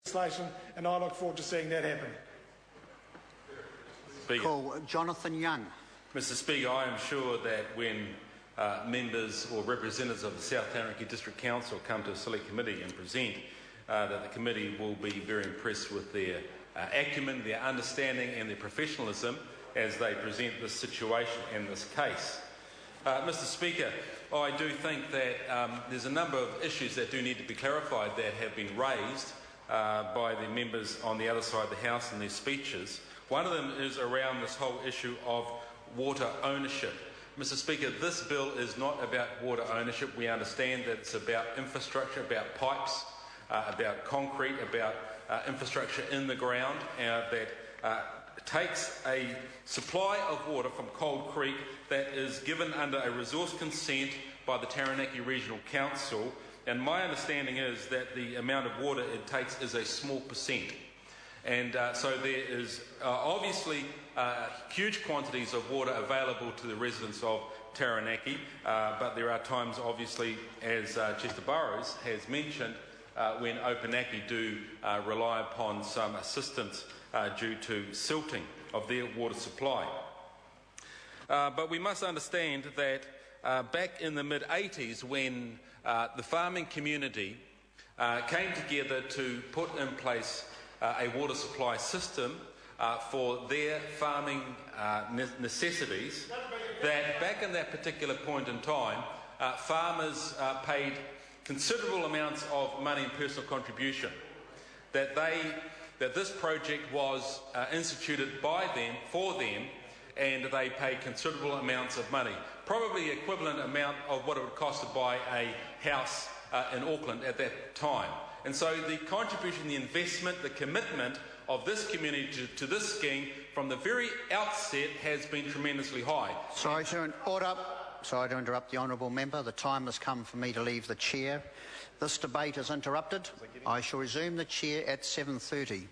legislation, and I look forward to seeing that happen. Speaker. Call Jonathan Young. Mr. Speaker, I am sure that when members or representatives of the South Taranaki District Council come to a select committee and present, that the committee will be very impressed with their acumen, their understanding and their professionalism as they present this situation and this case. Mr. Speaker, I do think that there's a number of issues that do need to be clarified that have been raised by the members on the other side of the House in their speeches. One of them is around this whole issue of water ownership. Mr. Speaker, this bill is not about water ownership. We understand that it's about infrastructure, about pipes, about concrete, about infrastructure in the ground that takes a supply of water from Cold Creek that is given under a resource consent by the Taranaki Regional Council, and my understanding is that the amount of water it takes is a small percent. And so there is obviously huge quantities of water available to the residents of Taranaki, but there are times, obviously, as Chester Burrows has mentioned, when Opunaki do rely upon some assistance due to silting of their water supply. But we must understand that back in the mid-80s, when the farming community came together to put in place a water supply system for their farming necessities, that back in that particular point in time, farmers paid considerable amounts of money and personal contribution, that this project was instituted by them, for them, and they paid considerable amounts of money, probably the equivalent amount of what it would cost to buy a house in Auckland at that time. And so the contribution, the investment, the commitment of this community to this scheme from the very outset has been tremendously high. Sorry to interrupt the honourable member. The time has come for me to leave the chair. This debate is interrupted. I shall resume the chair at 7:30.